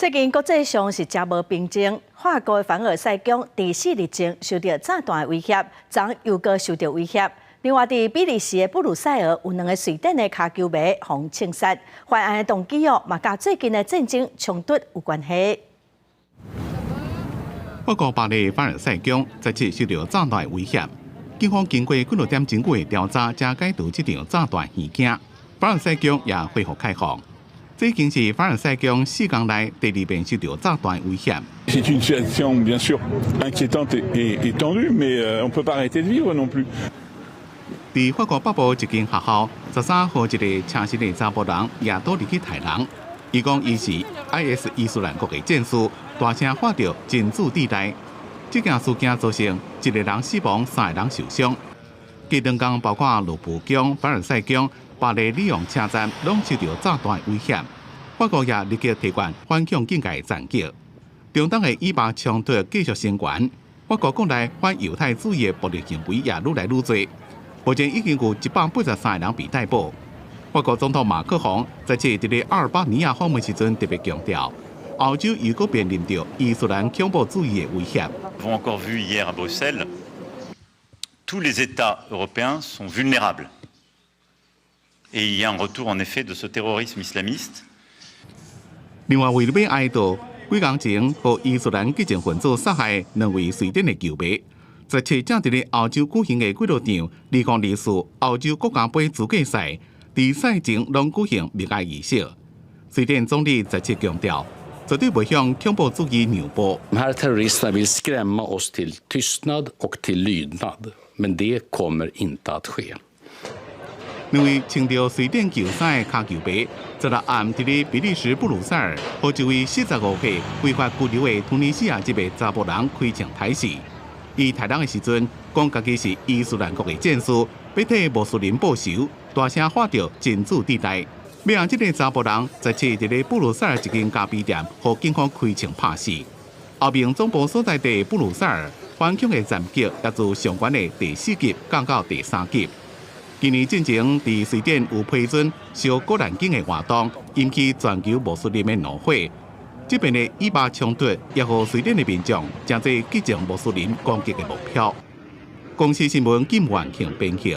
最近国际上是真无平静，法国的凡尔赛宫第4日前受到炸弹的威胁，昨又搁受到威胁。另外，伫比利时的布鲁塞尔有2个瑞典的卡球迷被枪杀，犯案的动机嘛，甲最近的战争冲突有关系。法国巴黎凡尔赛宫再次受到炸弹的威胁，警方经过几多点钟的调查，才解除这场炸弹事件。凡尔赛宫也恢复开放。 这已经是凡尔赛宫4天内第2遍受到炸弹威胁。C'est une situation bien sûr inquiétante et tendue, mais on peut pas arrêter de vivre non plus. 在法国北部一间学校，13号一个车身的查甫人夜倒入去杀人。伊讲伊是 IS 伊斯兰国的战士，大声喊着“禁止地带”。这件事件造成1个人死亡，3个人受伤。隔2天，包括卢浮宫、凡尔赛宫。 巴黎里昂车站拢受到炸弹威胁，法国也立即提悬反恐警戒战绩。中东的以巴冲突继续升悬，法国国内反犹太主义的暴力行为也愈来愈多。目前已经有183个人被逮捕。法国总统马克龙在这伫阿尔巴尼亚访问时阵特别强调，欧洲又搁面临着伊斯兰恐怖主义的威胁。Nous avons encore vu hier à Bruxelles, tous les États européens sont vulnérables. Et il y a un retour en effet de ce terrorisme islamiste. 另外，为了要哀悼几天前被伊斯兰激进分子杀害2位瑞典的球迷，在7正伫欧洲举行的几多场2024欧洲国家杯资格赛，在赛前拢举行默哀仪式。瑞典总理在7强调，绝对不向恐怖主义让步。De här terroristerna vill skrämma oss till tystnad och till lydnad, men det kommer inte att ske. 2位穿着瑞典球衫的卡球迷，昨日暗伫比利时布鲁塞尔，和一位45岁违法居留的突尼西亚籍的查甫人开枪抬死。伊杀人的时阵，讲家己是伊斯兰国的战士，要替穆斯林报仇，大声喊着“禁止地带”。要让这个查甫人在伫布鲁塞尔一间咖啡店，和警方开枪拍死。后面总部所在地布鲁塞尔反恐的战绩也自上悬的第4级降到第3级。 今年进前，伫瑞典有批准烧古兰经的活动，引起全球穆斯林的怒火。这边的以巴冲突也和瑞典的民众成为激进穆斯林攻击的目标。公司新闻金环庆编辑。